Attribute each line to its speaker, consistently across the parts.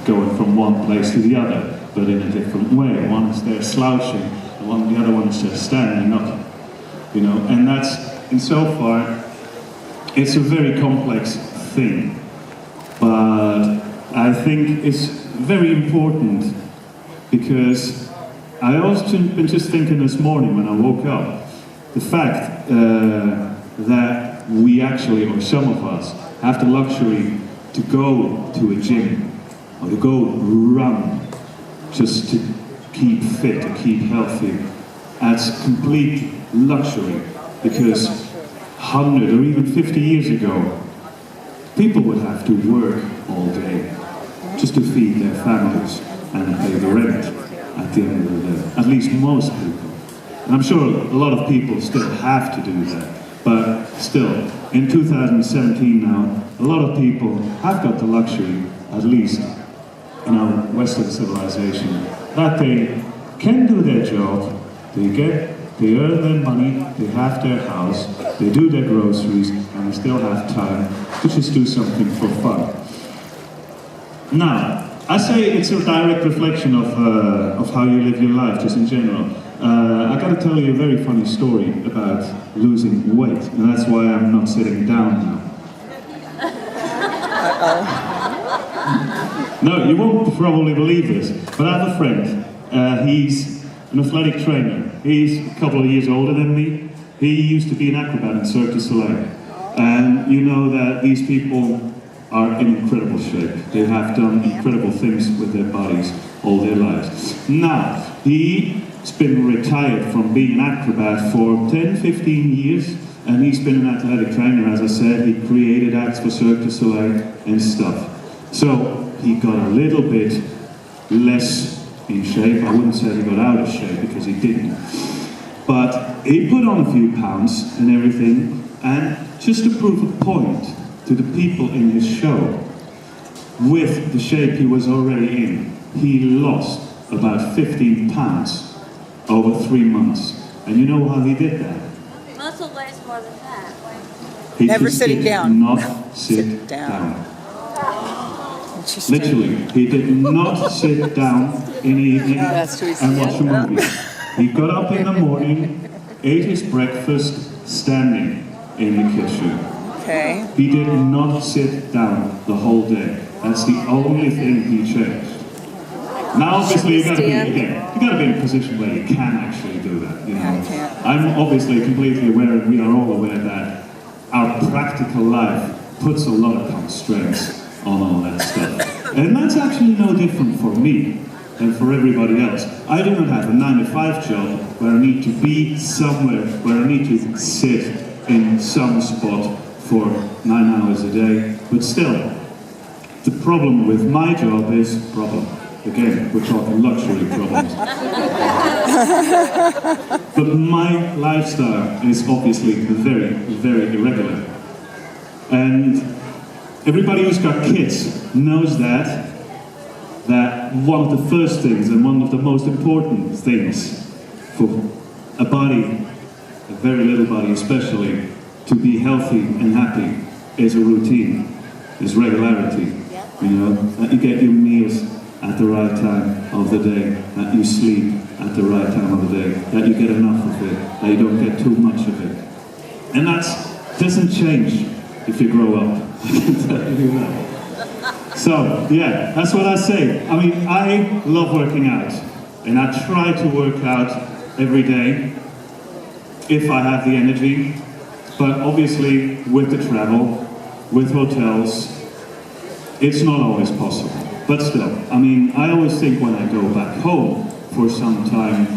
Speaker 1: going from one place to the other, but in a different way. One is there slouching, the other one is just standing up, you know, and that's, in so far, it's a very complex thing, but I think it's very important because I also been just thinking this morning when I woke up, the fact that we actually, or some of us, have the luxury to go to a gym or to go run just to keep fit, to keep healthy. That's complete luxury because 100 or even 50 years ago, people would have to work all day just to feed their families and pay the rent at the end of the day. At least most people. And I'm sure a lot of people still have to do that. But still, in 2017 now, a lot of people have got the luxury, at least in our Western civilization, that they can do their job, they earn their money, they have their house, they do their groceries, and they still have time to just do something for fun. Now, I say it's a direct reflection of how you live your life, just in general. I gotta tell you a very funny story about losing weight, and that's why I'm not sitting down now. No, you won't probably believe this, but I have a friend. He's an athletic trainer. He's a couple of years older than me. He used to be an acrobat in Cirque du Soleil. And you know that these people are in incredible shape. They have done incredible things with their bodies all their lives. Now, he's been retired from being an acrobat for 10, 15 years, and he's been an athletic trainer, as I said. He created acts for Cirque du Soleil and stuff. So, he got a little bit less in shape. I wouldn't say he got out of shape, because he didn't. But he put on a few pounds and everything, and just to prove a point to the people in his show, with the shape he was already in, he lost about 15 pounds over 3 months. And you know how he did that?
Speaker 2: Muscle weighs more than that.
Speaker 1: He
Speaker 3: Never sitting down.
Speaker 1: Not sit down. Literally, he did not sit down in the evening and watch a movie. He got up in the morning, ate his breakfast, standing in the kitchen.
Speaker 3: Okay.
Speaker 1: He did not sit down the whole day. That's the only thing he changed. Now, obviously, you got to be in a position where you can actually do that. You know, I'm obviously completely aware, and we are all aware that our practical life puts a lot of constraints on all that stuff, and that's actually no different for me than for everybody else. I do not have a 9-to-5 job where I need to be somewhere, where I need to sit in some spot for 9 hours a day, but still, the problem with my job is again, we're talking luxury problems. But my lifestyle is obviously very, very irregular. And everybody who's got kids knows that one of the first things and one of the most important things for a body, a very little body especially, to be healthy and happy is a routine, is regularity. You know, that you get your meals at the right time of the day, that you sleep at the right time of the day, that you get enough of it, that you don't get too much of it. And that doesn't change if you grow up, I can tell you that. So, yeah, that's what I say. I mean, I love working out, and I try to work out every day if I have the energy, but obviously with the travel, with hotels, it's not always possible. But still, I mean, I always think when I go back home for some time,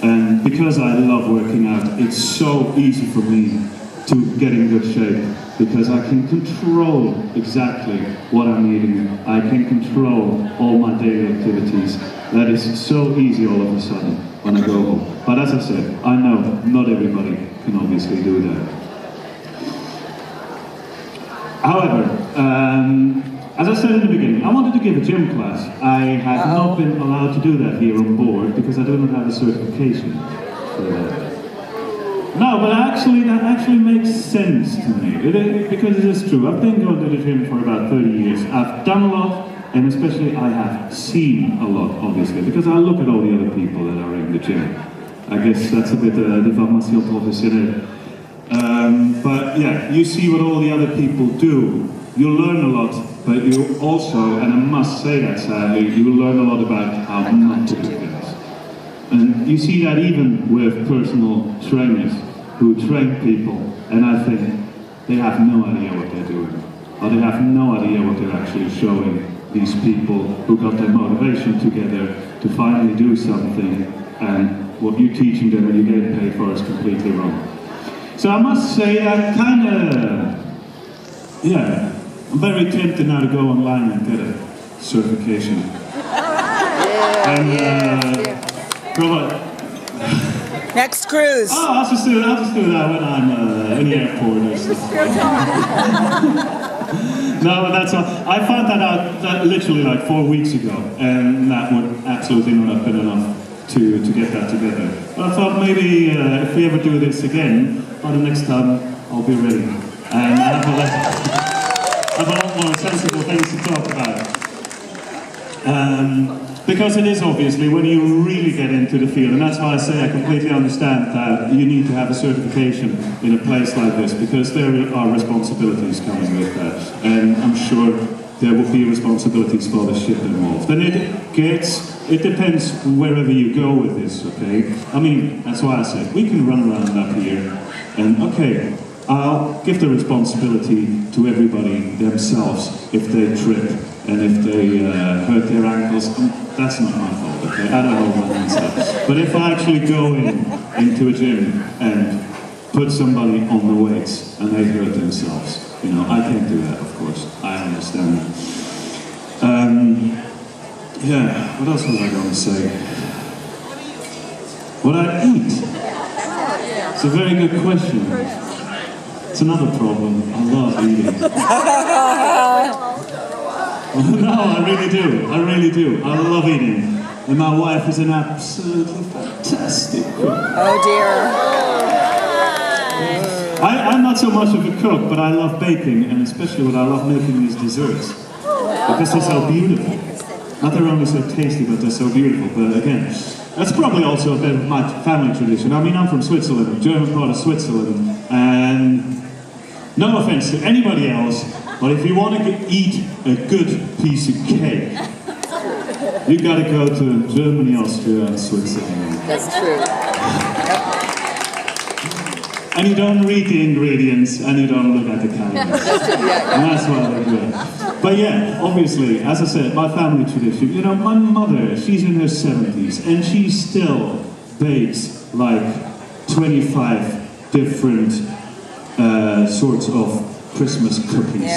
Speaker 1: and because I love working out, it's so easy for me to get in good shape, because I can control exactly what I'm eating. I can control all my daily activities. That is so easy all of a sudden when I go home. But as I said, I know not everybody can obviously do that. However, as I said in the beginning, I wanted to give a gym class. I have not been allowed to do that here on board because I do not have a certification for that. No, but that actually makes sense to me, because it is true. I've been going to the gym for about 30 years. I've done a lot, And especially I have seen a lot, obviously, because I look at all the other people that are in the gym. I guess that's a bit diffamation professionnelle. But yeah, you see what all the other people do. You learn a lot, but you also, and I must say that sadly, you learn a lot about how not to do things. And you see that even with personal trainers who train people, and I think they have no idea what they're doing. Or they have no idea what they're actually showing these people who got their motivation together to finally do something, and what you're teaching them and you're getting paid for is completely wrong. So I must say, I kind of, yeah, I'm very tempted now to go online and get a certification. And,
Speaker 3: next cruise.
Speaker 1: Oh, I'll just do that when I'm in the airport or something. No, but that's all. I found that out literally like 4 weeks ago, and that would absolutely not have been enough to get that together. But I thought maybe if we ever do this again, by the next time I'll be ready. And I have a lot more sensible things to talk about. Because it is obviously when you really get into the field, and that's why I say I completely understand that you need to have a certification in a place like this, because there are responsibilities coming with that, and I'm sure there will be responsibilities for the ship involved. And it depends wherever you go with this, okay? I mean, that's why I said we can run around up here, and okay, I'll give the responsibility to everybody themselves if they trip and if they hurt their ankles. That's not my fault, okay? I don't know what means that. But if I actually go into a gym and put somebody on the weights and they hurt themselves, you know, I can't do that, of course. I understand that. Yeah, what else was I going to say? What I eat? It's a very good question. It's another problem. I love eating. No, I really do. I really do. I love eating. And my wife is an absolutely fantastic cook.
Speaker 3: Oh dear.
Speaker 1: I'm not so much of a cook, but I love baking, and especially what I love making is desserts. Because they're so beautiful. Not they're only so tasty, but they're so beautiful. But again, that's probably also a bit of my family tradition. I mean, I'm from Switzerland, German part of Switzerland, and no offense to anybody else, but if you want to eat a good piece of cake, you gotta go to Germany, Austria, and Switzerland.
Speaker 3: That's true.
Speaker 1: And you don't read the ingredients, and you don't look at the calories. And that's why they're good. But yeah, obviously, as I said, my family tradition, you know, my mother, she's in her 70s, and she still bakes like 25 different sorts of Christmas cookies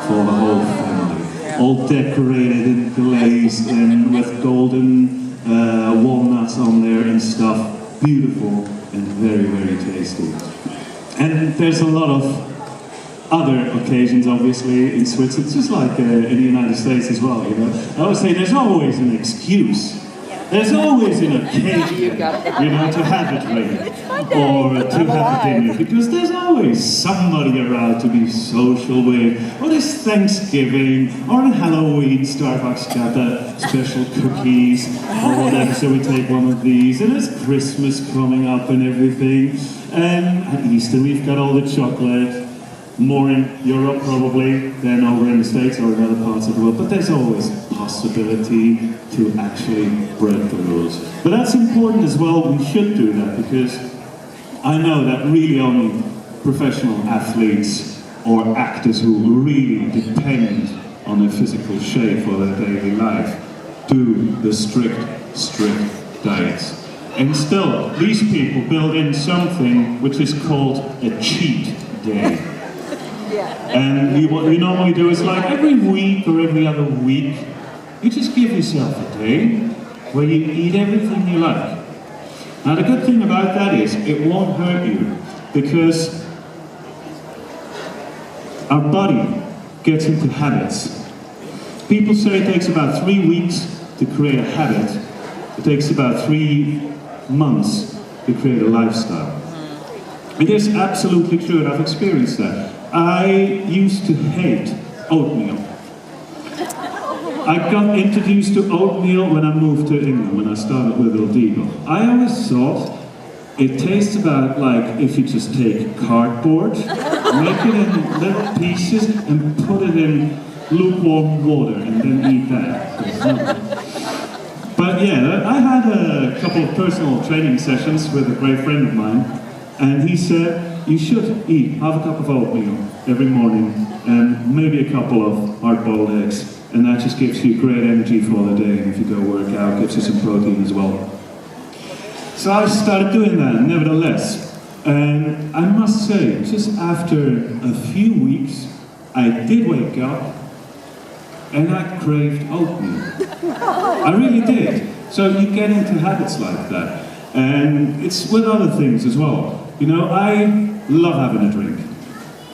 Speaker 1: for the whole family. All decorated and glazed and with golden walnuts on there and stuff. Beautiful and very, very tasty. And there's a lot of other occasions, obviously, in Switzerland. It's just like in the United States as well, you know. I always say there's always an excuse. There's always an occasion, you know, to have it ready. Or to have a dinner, because there's always somebody around to be social with. Or it's Thanksgiving, or on Halloween, Starbucks got the special cookies, or whatever, so we take one of these. And there's Christmas coming up and everything. And at Easter we've got all the chocolate. More in Europe probably than over in the States or in other parts of the world, but there's always a possibility to actually break the rules. But that's important as well, we should do that, because I know that really only professional athletes or actors who really depend on their physical shape for their daily life do the strict diets. And still, these people build in something which is called a cheat day. And what you normally do is like every week or every other week, you just give yourself a day where you eat everything you like. Now the good thing about that is it won't hurt you, because our body gets into habits. People say it takes about 3 weeks to create a habit. It takes about 3 months to create a lifestyle. It is absolutely true, and I've experienced that. I used to hate oatmeal. I got introduced to oatmeal when I moved to England, when I started with divo. I always thought it tastes about like if you just take cardboard, make it in little pieces, and put it in lukewarm water, and then eat that. But yeah, I had a couple of personal training sessions with a great friend of mine, and he said, you should eat half a cup of oatmeal every morning, and maybe a couple of hard-boiled eggs, and that just gives you great energy for the day, and if you go work out, gives you some protein as well. So I started doing that, nevertheless, and I must say, just after a few weeks, I did wake up, and I craved oatmeal. I really did. So you get into habits like that. And it's with other things as well. You know, I love having a drink.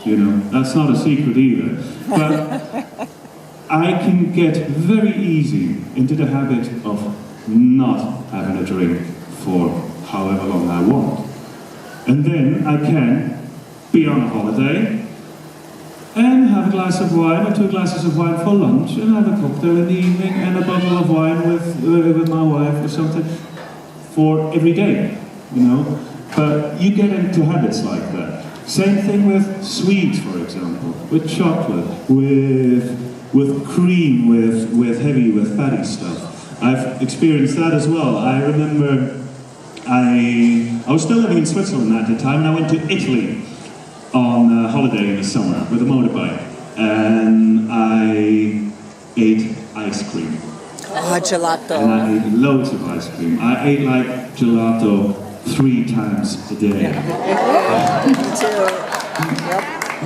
Speaker 1: You know, that's not a secret either. But I can get very easy into the habit of not having a drink for however long I want. And then I can be on a holiday, and have a glass of wine or 2 glasses of wine for lunch, and have a cocktail in the evening, and a bottle of wine with my wife or something for every day, you know. But you get into habits like that. Same thing with sweets, for example, with chocolate, with cream, with fatty stuff. I've experienced that as well. I remember I was still living in Switzerland at the time, and I went to Italy on a holiday in the summer with a motorbike, and I ate ice cream.
Speaker 3: Oh, gelato.
Speaker 1: And I ate loads of ice cream. I ate like gelato 3 times a day.
Speaker 3: Me too.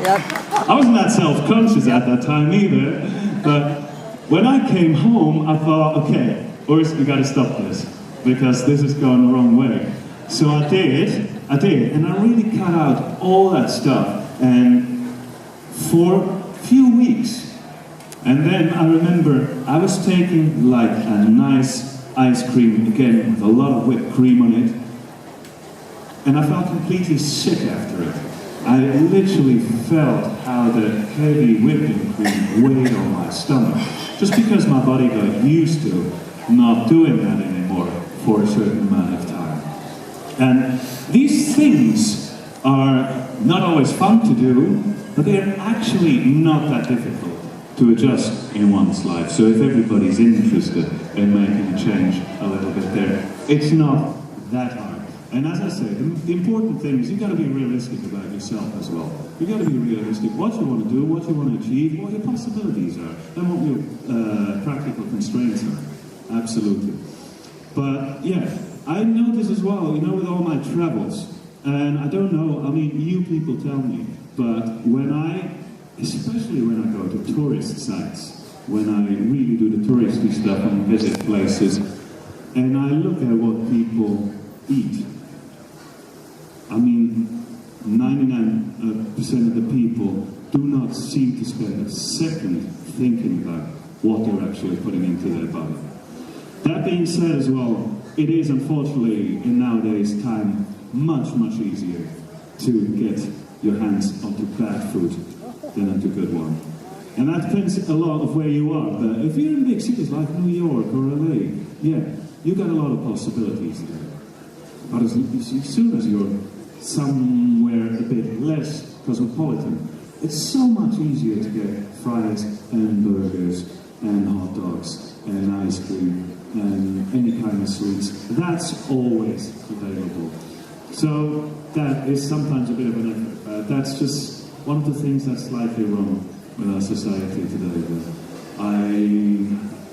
Speaker 3: Yep.
Speaker 1: I wasn't that self-conscious at that time either, but when I came home, I thought, okay, Urs, we gotta stop this, because this is going the wrong way. So I did, and I really cut out all that stuff, and for a few weeks. And then I remember I was taking like a nice ice cream, again with a lot of whipped cream on it, and I felt completely sick after it. I literally felt how the heavy whipping cream weighed on my stomach, just because my body got used to not doing that anymore for a certain amount of time. And these things are not always fun to do, but they're actually not that difficult to adjust in one's life. So if everybody's interested in making a change a little bit there, it's not that hard. And as I say, the important thing is you've got to be realistic about yourself as well. You've got to be realistic what you want to do, what you want to achieve, what your possibilities are, and what your practical constraints are. Absolutely. But yeah, I know this as well, you know, with all my travels. And I don't know, I mean, you people tell me, but especially when I go to tourist sites, when I really do the touristy stuff and visit places, and I look at what people eat, I mean, 99% of the people do not seem to spend a second thinking about what they're actually putting into their body. That being said as well, it is unfortunately in nowadays time much easier to get your hands onto bad food than onto good one. And that depends a lot of where you are. But if you're in big cities like New York or LA, yeah, you got a lot of possibilities there. But as soon as you're somewhere a bit less cosmopolitan, it's so much easier to get fries and burgers and hot dogs and ice cream and any kind of sweets. That's always available. So that is sometimes a bit of an effort. That's just one of the things that's slightly wrong with our society today. But I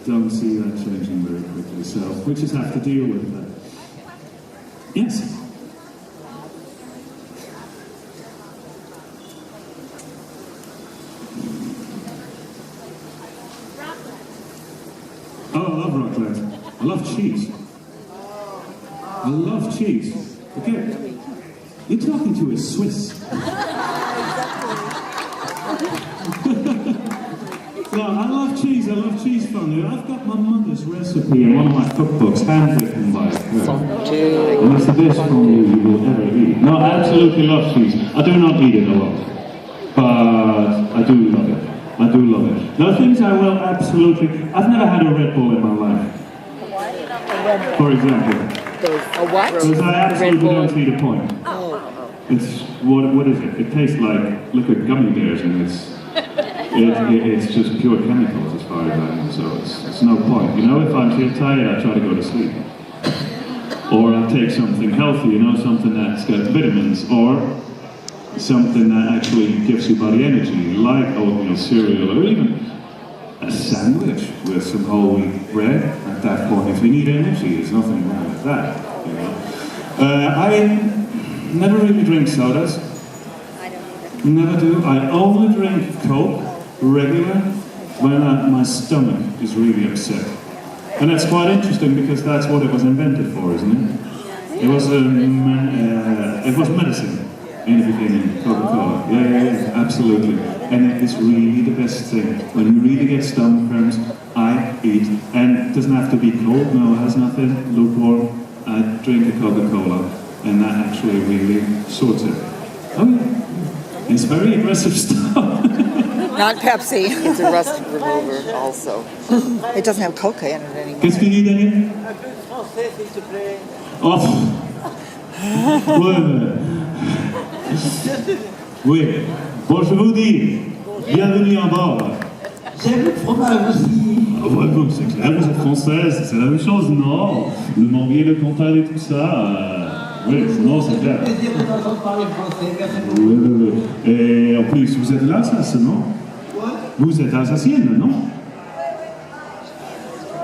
Speaker 1: don't see that changing very quickly. So we just have to deal with that. Yes? Oh, I love raclette. I love cheese. I love cheese. Okay, you're talking to a Swiss. No, I love cheese fondue. I've got my mother's recipe in one of my cookbooks, handwritten by her. And it's the best fondue you will ever eat. No, I absolutely love cheese. I do not eat it a lot, but I do love it. I do love it. Now, things I will absolutely... I've never had a Red Bull in my life. For example.
Speaker 3: A what?
Speaker 1: Because I absolutely don't see the point. It's... What is it? It tastes like liquid gummy bears, and it's just pure chemicals as far as I know, so it's no point. You know, if I feel tired, I try to go to sleep. Or I take something healthy, you know, something that's got vitamins, or something that actually gives your body energy, like oatmeal cereal, or even a sandwich with some whole wheat bread. At that point, if you need energy, there's nothing wrong with that, you know. I never really drink sodas.
Speaker 2: I don't either.
Speaker 1: Never do. I only drink Coke, regular, when my stomach is really upset. And that's quite interesting because that's what it was invented for, isn't it? It was medicine in the beginning, Coca-Cola. Yeah, absolutely. And it is really the best thing. When you really get stomach cramps, I eat. And it doesn't have to be cold, no, it has nothing, lukewarm. I drink a Coca-Cola, and that actually really sorts it. Oh yeah, it's very aggressive stuff.
Speaker 3: Not Pepsi.
Speaker 4: It's a rust remover also.
Speaker 3: It doesn't have coca in it anymore.
Speaker 1: Qu'est-ce qu'il dit, Daniel? Oh. Oui. Bon, je vous dis, bienvenue en bord.
Speaker 5: J'aime le fromage aussi.
Speaker 1: Ah ouais, bon, c'est clair, vous êtes française, c'est la même chose, non? Le Morbier, le Cantal et tout ça. Oui, non, c'est clair.
Speaker 5: C'est plaisir de t'entendre parler français. Merci beaucoup.
Speaker 1: Oui. Et en plus, vous êtes là, ça, non?
Speaker 5: Quoi?
Speaker 1: Vous êtes alsacienne, non?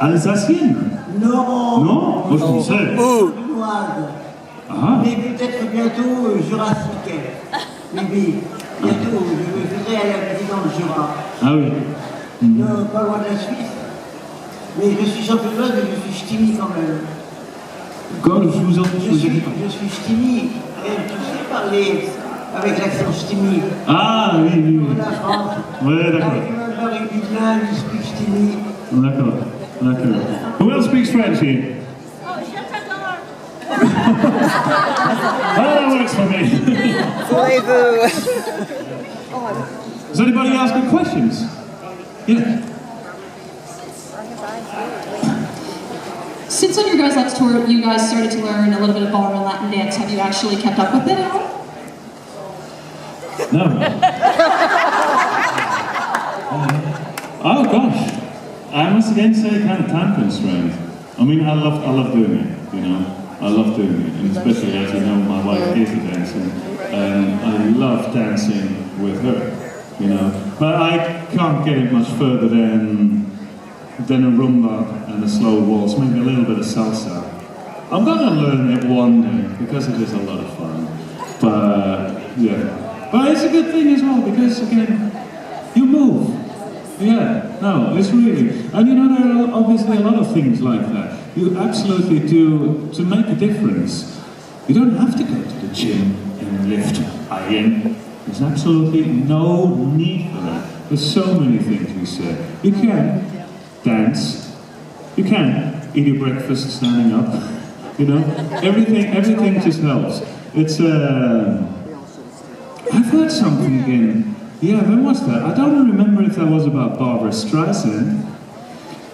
Speaker 1: Alsacienne?
Speaker 5: Non.
Speaker 1: Non? Moi, je pensais.
Speaker 5: Chinoise.
Speaker 1: Ah.
Speaker 5: Mais peut-être bientôt jurassique. Bibi. Bientôt, je voudrais aller habiter dans le Jura.
Speaker 1: Ah oui.
Speaker 5: Non, pas loin de la Suisse. Mais je suis champenoise, mais je suis ch'timi quand même.
Speaker 1: Quand je vous entends,
Speaker 5: Je suis ch'timi. Et tu sais parler avec l'accent ch'timi.
Speaker 1: Ah oui.
Speaker 5: Comme la France.
Speaker 1: Ouais, d'accord.
Speaker 5: Avec un mari bilingue, je speak ch'timi.
Speaker 1: D'accord. Who else speaks French here?
Speaker 2: Oh, je t'adore.
Speaker 1: Oh, that works for me.
Speaker 3: Voulez-vous?
Speaker 1: Does anybody ask good questions? Yeah.
Speaker 6: Since on your guys' last tour, you guys started to learn a little bit of ballroom and Latin dance. Have you actually kept up with it at all?
Speaker 1: No. Oh gosh. I must again say kind of time constrained. I mean, I love doing it, you know. I love doing it, and especially as you know, my wife is a dancer, and I love dancing with her, you know. But I can't get it much further than a rumba and a slow waltz, maybe a little bit of salsa. I'm gonna learn it one day because it is a lot of fun. But yeah, but it's a good thing as well because again, you move. Yeah, no, it's really, and you know, there are obviously a lot of things like that. You absolutely do, to make a difference. You don't have to go to the gym and lift iron. There's absolutely no need for that. There's so many things you said. You can dance. You can eat your breakfast standing up. You know, everything just helps. It's, I've heard something again. Yeah, when was that? I don't remember if that was about Barbara Streisand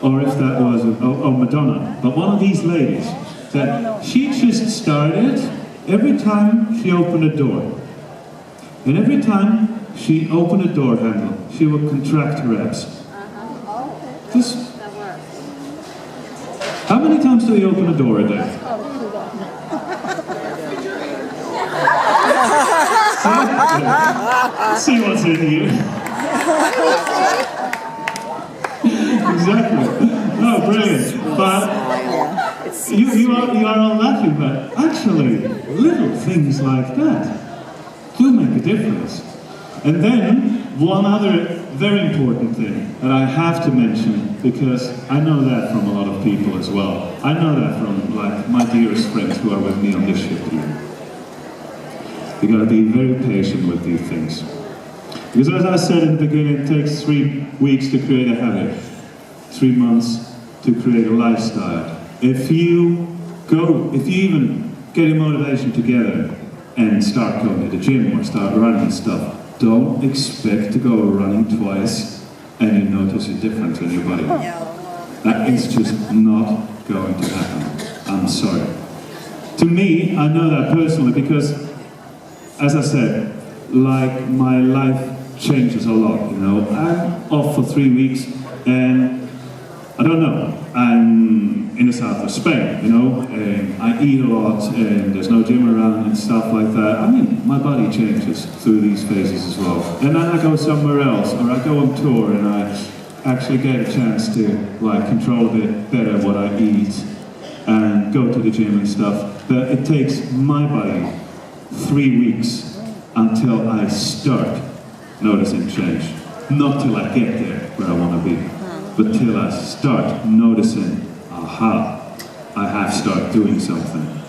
Speaker 1: or if that was Madonna. But one of these ladies, that she just started every time she opened a door. And every time she opened a door handle, she would contract her abs. Just, how many times do you open a door a day? See what's in you. Exactly. No, brilliant. But you are all laughing, but actually, little things like that do make a difference. And then, one other very important thing that I have to mention, because I know that from a lot of people as well. I know that from like my dearest friends who are with me on this ship here. You gotta be very patient with these things. Because as I said in the beginning, it takes 3 weeks to create a habit, 3 months to create a lifestyle. If you even get your motivation together and start going to the gym or start running and stuff, don't expect to go running twice and you notice a difference in your body. That is just not going to happen. I'm sorry. To me, I know that personally because, as I said, like my life changes a lot, you know. I'm off for 3 weeks and I don't know, I'm in the south of Spain, you know, and I eat a lot and there's no gym around and stuff like that. I mean, my body changes through these phases as well. And then I go somewhere else or I go on tour and I actually get a chance to like control a bit better what I eat and go to the gym and stuff. But it takes my body 3 weeks until I start noticing change. Not till I get there where I want to be, but till I start noticing, aha, I have started doing something.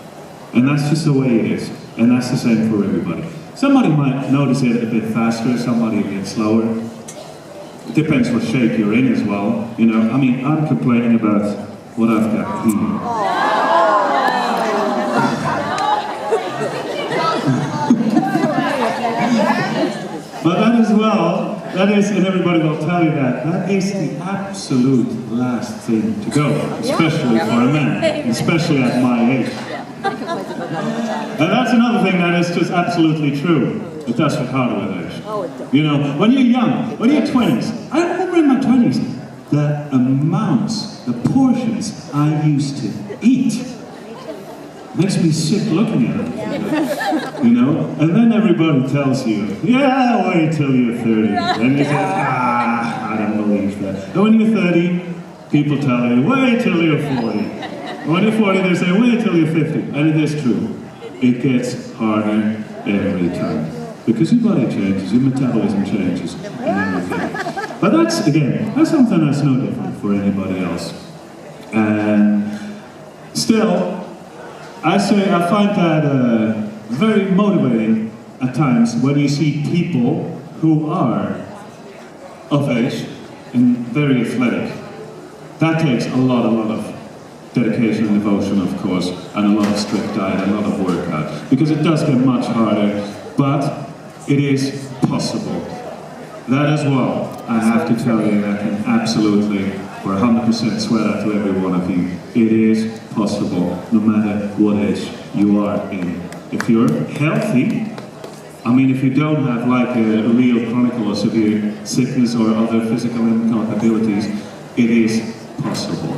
Speaker 1: And that's just the way it is. And that's the same for everybody. Somebody might notice it a bit faster, somebody a bit slower. It depends what shape you're in as well. You know, I mean, I'm complaining about what I've got here. But that as well, that is, and everybody will tell you that is the absolute last thing to go, especially for a man, especially at my age. And that's another thing that is just absolutely true. It does get harder with age. You know, when you're young, when you're 20s, I remember in my 20s, the amounts, the portions I used to eat. Makes me sick looking at it, you know? And then everybody tells you, yeah, wait till you're 30. And you say, I don't believe that. And when you're 30, people tell you, wait till you're 40. And when you're 40, they say, wait till you're 50. And it is true. It gets harder every time. Because your body changes, your metabolism changes, and everything. But that's, again, that's something that's no different for anybody else. And still, I find that very motivating at times when you see people who are of age and very athletic. That takes a lot of dedication and devotion, of course, and a lot of strict diet, and a lot of workout, because it does get much harder, but it is possible. That as well, I have to tell you, I can absolutely, for 100% swear that to every one of you, it is possible, no matter what age you are in. If you're healthy, I mean, if you don't have like a real chronic or severe sickness or other physical incompatibilities, it is possible.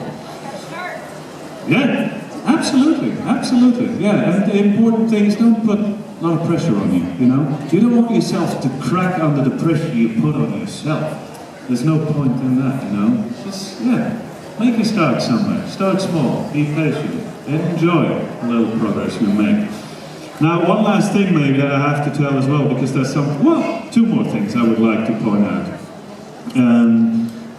Speaker 1: Yeah, absolutely, absolutely. Yeah, and the important thing is don't put a lot of pressure on you, you know? You don't want yourself to crack under the pressure you put on yourself. There's no point in that, you know? Just, yeah, make a start somewhere. Start small, be patient, and enjoy the little progress you make. Now, one last thing maybe that I have to tell as well, because there's two more things I would like to point out.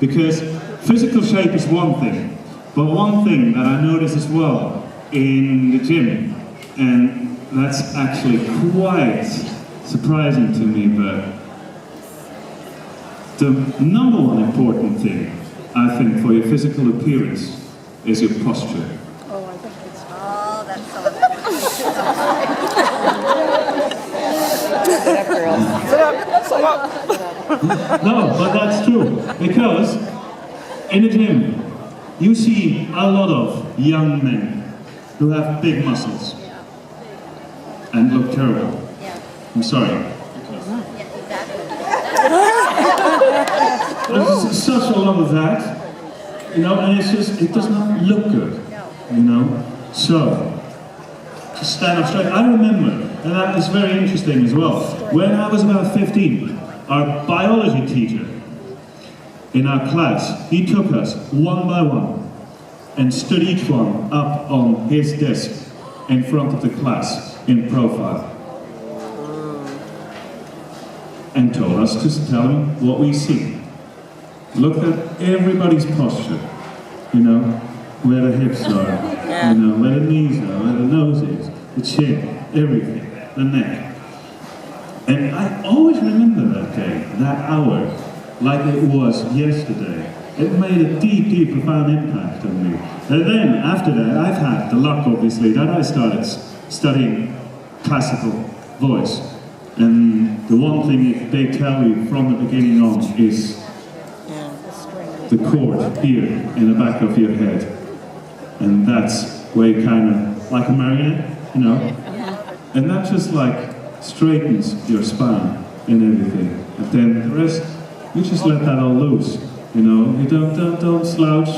Speaker 1: Because physical shape is one thing, but one thing that I notice as well in the gym, and that's actually quite surprising to me, but the number one important thing, I think, for your physical appearance is your posture.
Speaker 2: Oh, that's so
Speaker 1: No, but that's true, because in the gym, you see a lot of young men who have big muscles and look terrible. I'm sorry. There's such a lot of that, you know, and it's just, it does not look good, you know. So, just stand up straight. I remember, and that is very interesting as well, when I was about 15, our biology teacher in our class, he took us one by one and stood each one up on his desk in front of the class in profile. And told us to tell him what we see. Look at everybody's posture, you know, where the hips are, you know, where the knees are, where the nose is, the chin, everything, the neck. And I always remember that day, that hour, like it was yesterday. It made a deep, deep, profound impact on me. And then, after that, I've had the luck, obviously, that I started studying classical voice. And the one thing they tell you from the beginning on is the cord here in the back of your head. And that's where you kind of, like a marionette, you know? And that just like straightens your spine and everything. And then the rest, you just let that all loose, you know? You don't slouch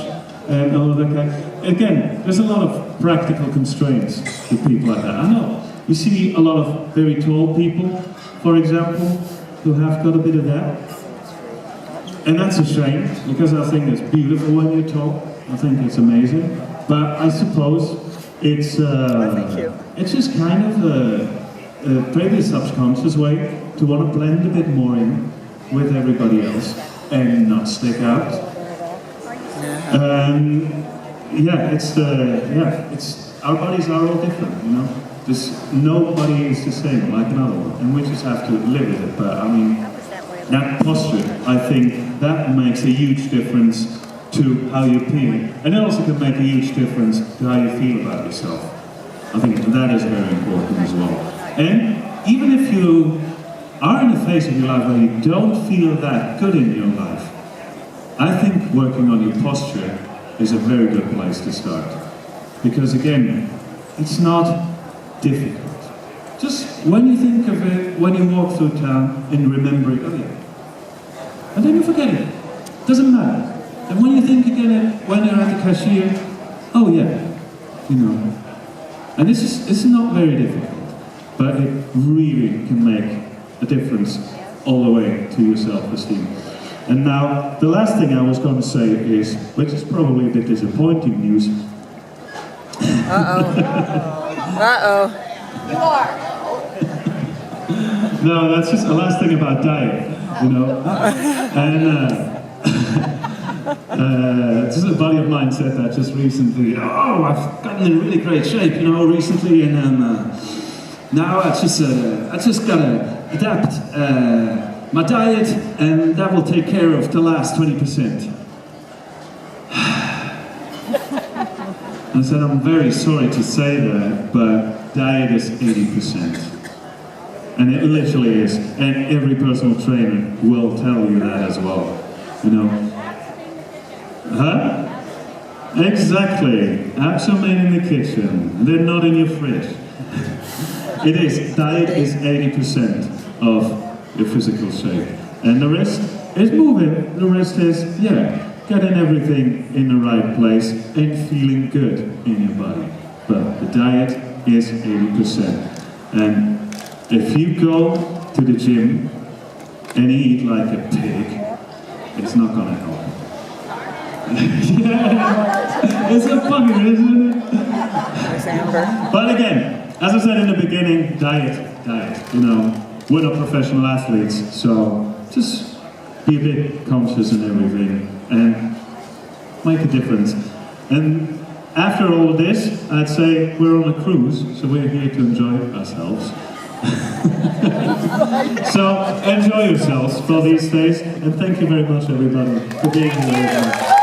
Speaker 1: and all of that kind. Again, there's a lot of practical constraints to people like that. I know, you see a lot of very tall people, for example, who have got a bit of that. And that's a shame, because I think it's beautiful when you're tall. I think it's amazing. But I suppose it's just kind of maybe a subconscious way to want to blend a bit more in with everybody else and not stick out. Yeah, it's our bodies are all different, you know. Just nobody is the same like another one, and we just have to live with it. But I mean, that posture, I think, that makes a huge difference to how you feel, and it also can make a huge difference to how you feel about yourself. I think that is very important as well. And even if you are in a phase of your life where you don't feel that good in your life, I think working on your posture is a very good place to start. Because again, it's not difficult. Just when you think of it, when you walk through town and remember it, oh yeah. And then you forget it. Doesn't matter. And when you think again, when you're at the cashier, oh yeah, you know. And it's not very difficult, but it really can make a difference all the way to your self-esteem. And now, the last thing I was going to say is, which is probably a bit disappointing news. No, that's just the last thing about diet, you know. And just a buddy of mine said that just recently. Oh, I've gotten in really great shape, you know, recently, and now I just gotta adapt my diet, and that will take care of the last 20%. I said, I'm very sorry to say that, but diet is 80%. And it literally is. And every personal trainer will tell you that as well. You know? Huh? Exactly. Have some in the kitchen. They're not in your fridge. It is. Diet is 80% of your physical shape. And the rest is moving. The rest is, getting everything in the right place and feeling good in your body. But the diet is 80%. And if you go to the gym and eat like a pig, it's not gonna help. Yeah, it's so funny, isn't it? But again, as I said in the beginning, diet, you know, we're not professional athletes, so just be a bit conscious in everything and make a difference. And after all of this, I'd say we're on a cruise, so we're here to enjoy ourselves. So enjoy yourselves for these days, and thank you very much everybody for being here.